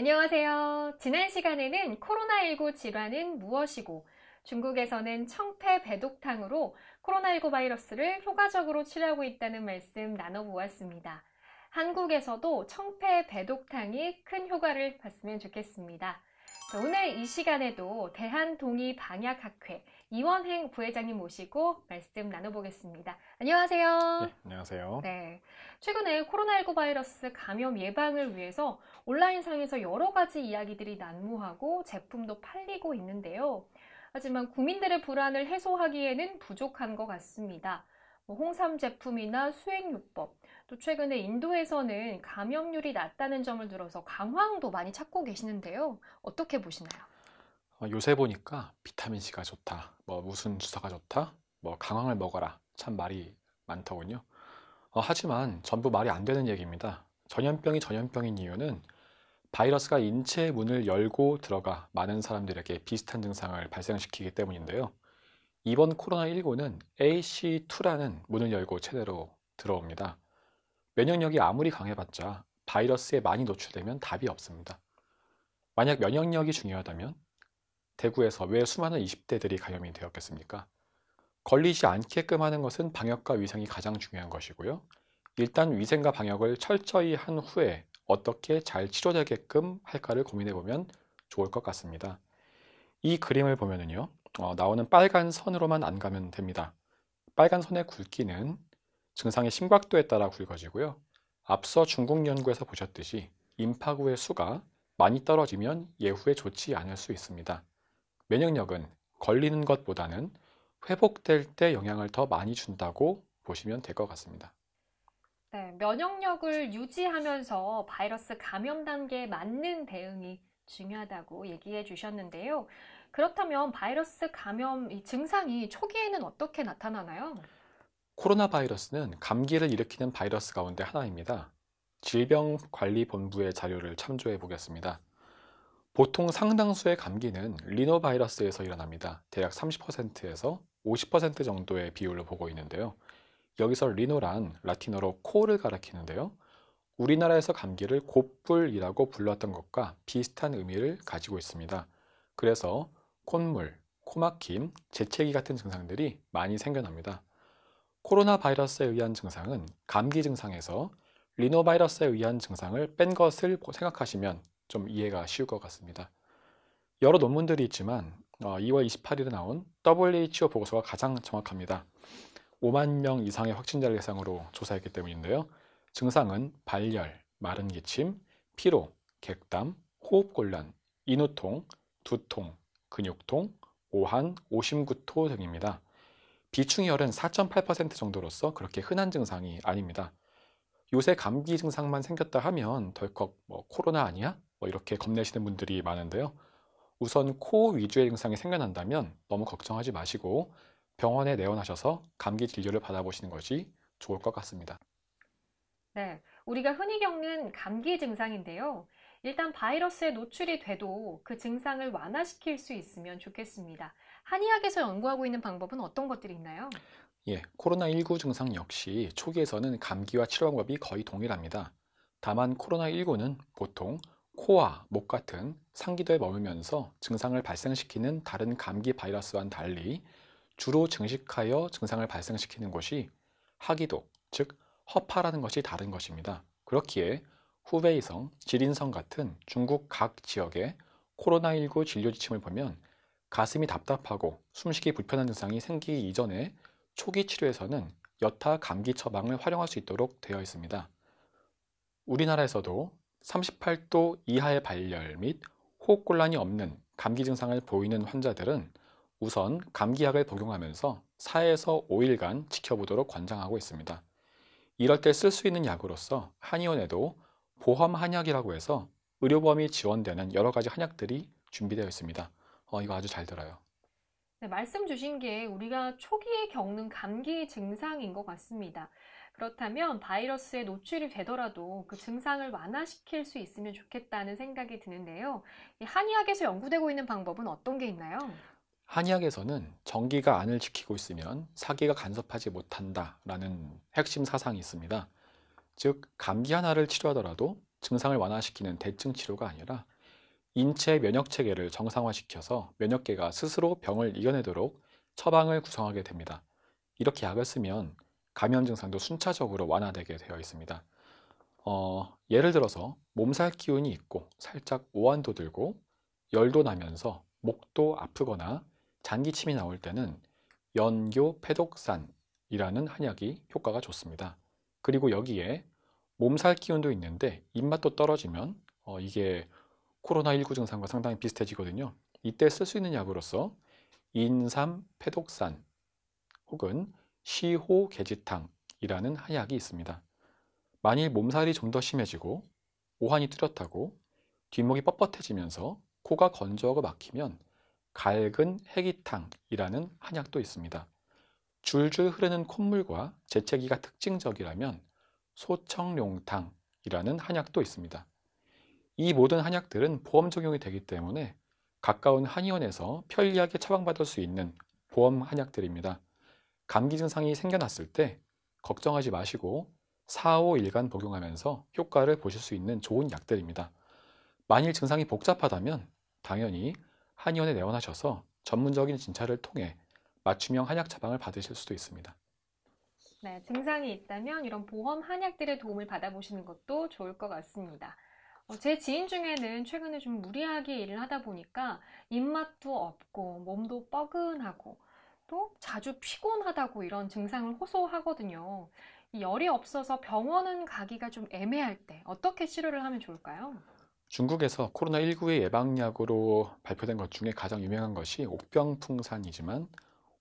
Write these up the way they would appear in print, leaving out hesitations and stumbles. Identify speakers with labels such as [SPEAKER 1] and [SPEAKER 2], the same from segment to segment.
[SPEAKER 1] 안녕하세요. 지난 시간에는 코로나19 질환은 무엇이고 중국에서는 청폐배독탕으로 코로나19 바이러스를 효과적으로 치료하고 있다는 말씀 나눠보았습니다. 한국에서도 청폐배독탕이 큰 효과를 봤으면 좋겠습니다. 자, 오늘 이 시간에도 대한동의방약학회 이원행 부회장님 모시고 말씀 나눠보겠습니다. 안녕하세요.
[SPEAKER 2] 네, 안녕하세요.
[SPEAKER 1] 네. 최근에 코로나19 바이러스 감염 예방을 위해서 온라인상에서 여러 가지 이야기들이 난무하고 제품도 팔리고 있는데요. 하지만 국민들의 불안을 해소하기에는 부족한 것 같습니다. 홍삼 제품이나 수행요법, 또 최근에 인도에서는 감염률이 낮다는 점을 들어서 강황도 많이 찾고 계시는데요. 어떻게 보시나요?
[SPEAKER 2] 요새 보니까 비타민C가 좋다, 무슨 주사가 좋다, 강황을 먹어라. 참 말이 많더군요. 하지만 전부 말이 안 되는 얘기입니다. 전염병이 전염병인 이유는 바이러스가 인체의 문을 열고 들어가 많은 사람들에게 비슷한 증상을 발생시키기 때문인데요. 이번 코로나19는 AC2라는 문을 열고 체내로 들어옵니다. 면역력이 아무리 강해봤자 바이러스에 많이 노출되면 답이 없습니다. 만약 면역력이 중요하다면 대구에서 왜 수많은 20대들이 감염이 되었겠습니까? 걸리지 않게끔 하는 것은 방역과 위생이 가장 중요한 것이고요. 일단 위생과 방역을 철저히 한 후에 어떻게 잘 치료되게끔 할까를 고민해보면 좋을 것 같습니다. 이 그림을 보면은요, 나오는 빨간 선으로만 안 가면 됩니다. 빨간 선의 굵기는 증상의 심각도에 따라 굵어지고요. 앞서 중국 연구에서 보셨듯이 임파구의 수가 많이 떨어지면 예후에 좋지 않을 수 있습니다. 면역력은 걸리는 것보다는 회복될 때 영향을 더 많이 준다고 보시면 될 것 같습니다.
[SPEAKER 1] 네, 면역력을 유지하면서 바이러스 감염 단계에 맞는 대응이 중요하다고 얘기해 주셨는데요. 그렇다면 바이러스 감염 이 증상이 초기에는 어떻게 나타나나요?
[SPEAKER 2] 코로나 바이러스는 감기를 일으키는 바이러스 가운데 하나입니다. 질병관리본부의 자료를 참조해 보겠습니다. 보통 상당수의 감기는 리노바이러스에서 일어납니다. 대략 30%에서 50% 정도의 비율로 보고 있는데요. 여기서 리노란 라틴어로 코를 가리키는데요. 우리나라에서 감기를 곧불이라고 불렀던 것과 비슷한 의미를 가지고 있습니다. 그래서 콧물, 코막힘, 재채기 같은 증상들이 많이 생겨납니다. 코로나 바이러스에 의한 증상은 감기 증상에서 리노바이러스에 의한 증상을 뺀 것을 생각하시면 좀 이해가 쉬울 것 같습니다. 여러 논문들이 있지만 2월 28일에 나온 WHO 보고서가 가장 정확합니다. 5만 명 이상의 확진자를 대상으로 조사했기 때문인데요. 증상은 발열, 마른 기침, 피로, 객담, 호흡곤란, 인후통, 두통, 근육통, 오한, 오심구토 등입니다. 비중혈은 4.8% 정도로서 그렇게 흔한 증상이 아닙니다. 요새 감기 증상만 생겼다 하면 덜컥 코로나 아니야? 이렇게 겁내시는 분들이 많은데요. 우선 코 위주의 증상이 생겨난다면 너무 걱정하지 마시고 병원에 내원하셔서 감기 진료를 받아보시는 것이 좋을 것 같습니다.
[SPEAKER 1] 네, 우리가 흔히 겪는 감기 증상인데요. 일단 바이러스에 노출이 돼도 그 증상을 완화시킬 수 있으면 좋겠습니다. 한의학에서 연구하고 있는 방법은 어떤 것들이 있나요?
[SPEAKER 2] 예, 코로나19 증상 역시 초기에서는 감기와 치료 방법이 거의 동일합니다. 다만 코로나19는 보통 코와 목 같은 상기도에 머물면서 증상을 발생시키는 다른 감기 바이러스와는 달리 주로 증식하여 증상을 발생시키는 곳이 하기도, 즉 허파라는 것이 다른 것입니다. 그렇기에 후베이성, 지린성 같은 중국 각 지역의 코로나19 진료 지침을 보면 가슴이 답답하고 숨쉬기 불편한 증상이 생기기 이전에 초기 치료에서는 여타 감기 처방을 활용할 수 있도록 되어 있습니다. 우리나라에서도 38도 이하의 발열 및 호흡곤란이 없는 감기 증상을 보이는 환자들은 우선 감기약을 복용하면서 4에서 5일간 지켜보도록 권장하고 있습니다. 이럴 때 쓸 수 있는 약으로서 한의원에도 보험 한약이라고 해서 의료보험이 지원되는 여러 가지 한약들이 준비되어 있습니다. 이거 아주 잘 들어요.
[SPEAKER 1] 네, 말씀 주신 게 우리가 초기에 겪는 감기 증상인 것 같습니다. 그렇다면 바이러스에 노출이 되더라도 그 증상을 완화시킬 수 있으면 좋겠다는 생각이 드는데요. 이 한의학에서 연구되고 있는 방법은 어떤 게 있나요?
[SPEAKER 2] 한의학에서는 정기가 안을 지키고 있으면 사기가 간섭하지 못한다라는 핵심 사상이 있습니다. 즉, 감기 하나를 치료하더라도 증상을 완화시키는 대증 치료가 아니라 인체 면역 체계를 정상화시켜서 면역계가 스스로 병을 이겨내도록 처방을 구성하게 됩니다. 이렇게 약을 쓰면 감염 증상도 순차적으로 완화되게 되어 있습니다. 예를 들어서 몸살 기운이 있고 살짝 오한도 들고 열도 나면서 목도 아프거나 장기침이 나올 때는 연교 페독산이라는 한약이 효과가 좋습니다. 그리고 여기에 몸살 기운도 있는데 입맛도 떨어지면 이게 코로나19 증상과 상당히 비슷해지거든요. 이때 쓸 수 있는 약으로서 인삼 페독산 혹은 시호계지탕이라는 한약이 있습니다. 만일 몸살이 좀 더 심해지고 오한이 뚜렷하고 뒷목이 뻣뻣해지면서 코가 건조하고 막히면 갈근 해기탕이라는 한약도 있습니다. 줄줄 흐르는 콧물과 재채기가 특징적이라면 소청룡탕이라는 한약도 있습니다. 이 모든 한약들은 보험 적용이 되기 때문에 가까운 한의원에서 편리하게 처방받을 수 있는 보험 한약들입니다. 감기 증상이 생겨났을 때 걱정하지 마시고 4-5일간 복용하면서 효과를 보실 수 있는 좋은 약들입니다. 만일 증상이 복잡하다면 당연히 한의원에 내원하셔서 전문적인 진찰을 통해 맞춤형 한약 처방을 받으실 수도 있습니다.
[SPEAKER 1] 네, 증상이 있다면 이런 보험 한약들의 도움을 받아보시는 것도 좋을 것 같습니다. 제 지인 중에는 최근에 좀 무리하게 일을 하다 보니까 입맛도 없고 몸도 뻐근하고 또 자주 피곤하다고 이런 증상을 호소하거든요. 이 열이 없어서 병원은 가기가 좀 애매할 때 어떻게 치료를 하면 좋을까요?
[SPEAKER 2] 중국에서 코로나19의 예방약으로 발표된 것 중에 가장 유명한 것이 옥병풍산이지만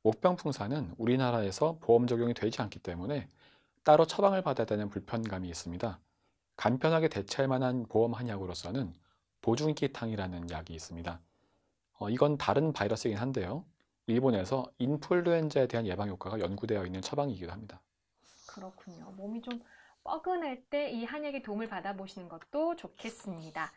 [SPEAKER 2] 옥병풍산은 우리나라에서 보험 적용이 되지 않기 때문에 따로 처방을 받아야 되는 불편감이 있습니다. 간편하게 대체할 만한 보험 한약으로서는 보중기탕이라는 약이 있습니다. 이건 다른 바이러스이긴 한데요. 일본에서 인플루엔자에 대한 예방 효과가 연구되어 있는 처방이기도 합니다.
[SPEAKER 1] 그렇군요. 몸이 좀 뻐근할 때 이 한약의 도움을 받아보시는 것도 좋겠습니다.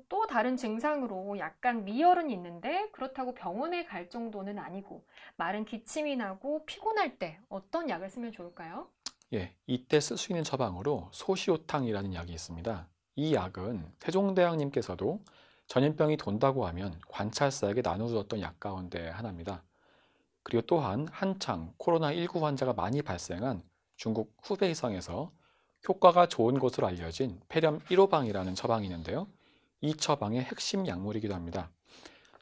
[SPEAKER 1] 또 다른 증상으로 약간 미열은 있는데 그렇다고 병원에 갈 정도는 아니고 마른 기침이 나고 피곤할 때 어떤 약을 쓰면 좋을까요?
[SPEAKER 2] 예, 이때 쓸 수 있는 처방으로 소시오탕이라는 약이 있습니다. 이 약은 태종대왕님께서도 전염병이 돈다고 하면 관찰사에게 나눠주었던 약 가운데 하나입니다. 그리고 또한 한창 코로나19 환자가 많이 발생한 중국 후베이성에서 효과가 좋은 것으로 알려진 폐렴 1호방이라는 처방이 있는데요. 이 처방의 핵심 약물이기도 합니다.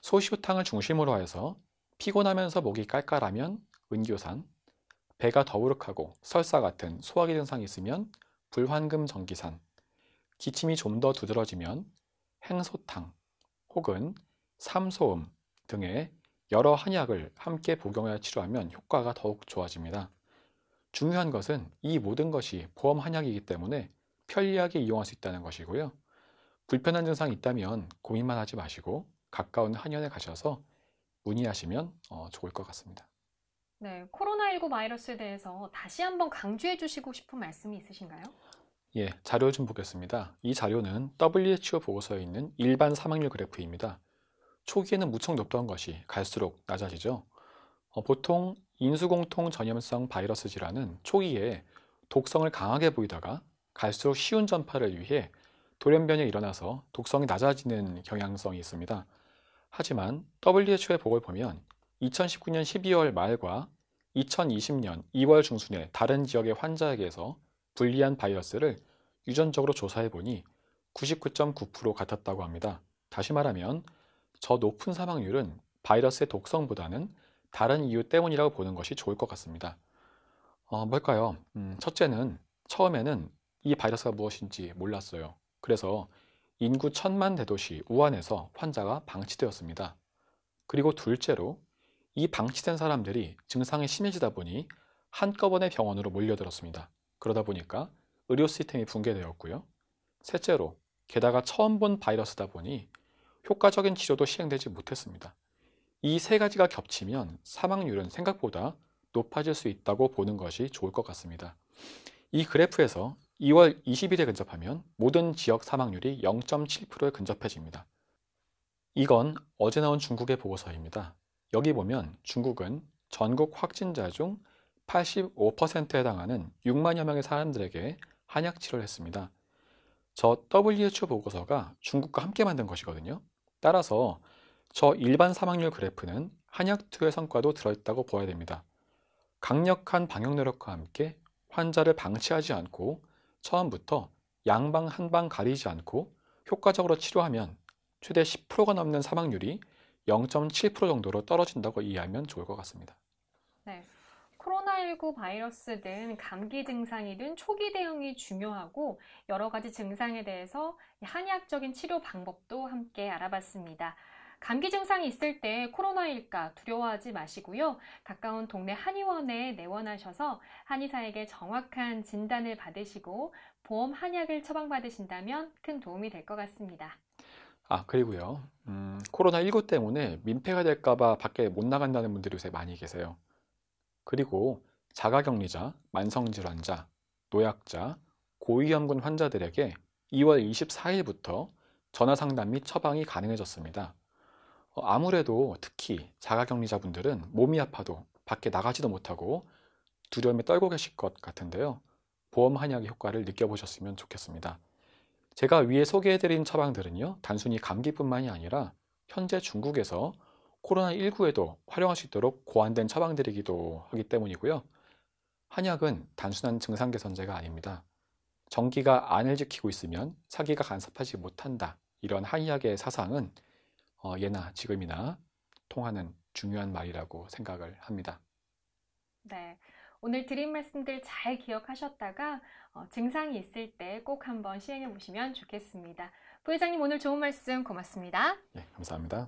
[SPEAKER 2] 소시오탕을 중심으로 해서 피곤하면서 목이 깔깔하면 은교산, 배가 더부룩하고 설사 같은 소화기 증상이 있으면 불환금 전기산, 기침이 좀 더 두드러지면 행소탕 혹은 삼소음 등의 여러 한약을 함께 복용하여 치료하면 효과가 더욱 좋아집니다. 중요한 것은 이 모든 것이 보험 한약이기 때문에 편리하게 이용할 수 있다는 것이고요. 불편한 증상이 있다면 고민만 하지 마시고 가까운 한의원에 가셔서 문의하시면 좋을 것 같습니다.
[SPEAKER 1] 네, 코로나19 바이러스에 대해서 다시 한번 강조해 주시고 싶은 말씀이 있으신가요?
[SPEAKER 2] 예, 자료 좀 보겠습니다. 이 자료는 WHO 보고서에 있는 일반 사망률 그래프입니다. 초기에는 무척 높던 것이 갈수록 낮아지죠. 보통 인수공통 전염성 바이러스 질환은 초기에 독성을 강하게 보이다가 갈수록 쉬운 전파를 위해 돌연변이 일어나서 독성이 낮아지는 경향성이 있습니다. 하지만 WHO의 보고를 보면 2019년 12월 말과 2020년 2월 중순에 다른 지역의 환자에게서 분리한 바이러스를 유전적으로 조사해 보니 99.9% 같았다고 합니다. 다시 말하면 저 높은 사망률은 바이러스의 독성보다는 다른 이유 때문이라고 보는 것이 좋을 것 같습니다. 뭘까요? 첫째는 처음에는 이 바이러스가 무엇인지 몰랐어요. 그래서 인구 1000만 대도시 우한에서 환자가 방치되었습니다. 그리고 둘째로 이 방치된 사람들이 증상이 심해지다 보니 한꺼번에 병원으로 몰려들었습니다. 그러다 보니까 의료 시스템이 붕괴되었고요. 셋째로 게다가 처음 본 바이러스다 보니 효과적인 치료도 시행되지 못했습니다. 이 세 가지가 겹치면 사망률은 생각보다 높아질 수 있다고 보는 것이 좋을 것 같습니다. 이 그래프에서 2월 20일에 근접하면 모든 지역 사망률이 0.7%에 근접해집니다. 이건 어제 나온 중국의 보고서입니다. 여기 보면 중국은 전국 확진자 중 85%에 해당하는 6만여 명의 사람들에게 한약 치료를 했습니다. 저 WHO 보고서가 중국과 함께 만든 것이거든요. 따라서 저 일반 사망률 그래프는 한약2의 성과도 들어있다고 보아야 됩니다. 강력한 방역 노력과 함께 환자를 방치하지 않고 처음부터 양방 한방 가리지 않고 효과적으로 치료하면 최대 10%가 넘는 사망률이 0.7% 정도로 떨어진다고 이해하면 좋을 것 같습니다.
[SPEAKER 1] 네. 코로나19 바이러스든 감기 증상이든 초기 대응이 중요하고 여러 가지 증상에 대해서 한의학적인 치료 방법도 함께 알아봤습니다. 감기 증상이 있을 때 코로나일까 두려워하지 마시고요. 가까운 동네 한의원에 내원하셔서 한의사에게 정확한 진단을 받으시고 보험 한약을 처방받으신다면 큰 도움이 될 것 같습니다.
[SPEAKER 2] 그리고요. 코로나19 때문에 민폐가 될까 봐 밖에 못 나간다는 분들이 요새 많이 계세요. 그리고 자가격리자, 만성질환자, 노약자, 고위험군 환자들에게 2월 24일부터 전화상담 및 처방이 가능해졌습니다. 아무래도 특히 자가격리자분들은 몸이 아파도 밖에 나가지도 못하고 두려움에 떨고 계실 것 같은데요. 보험 한약의 효과를 느껴보셨으면 좋겠습니다. 제가 위에 소개해드린 처방들은요, 단순히 감기뿐만이 아니라 현재 중국에서 코로나19에도 활용할 수 있도록 고안된 처방들이기도 하기 때문이고요. 한약은 단순한 증상 개선제가 아닙니다. 정기가 안을 지키고 있으면 사기가 간섭하지 못한다. 이런 한의학의 사상은 예나 지금이나 통하는 중요한 말이라고 생각을 합니다.
[SPEAKER 1] 네. 오늘 드린 말씀들 잘 기억하셨다가 증상이 있을 때 꼭 한번 시행해 보시면 좋겠습니다. 부회장님 오늘 좋은 말씀 고맙습니다.
[SPEAKER 2] 예, 감사합니다.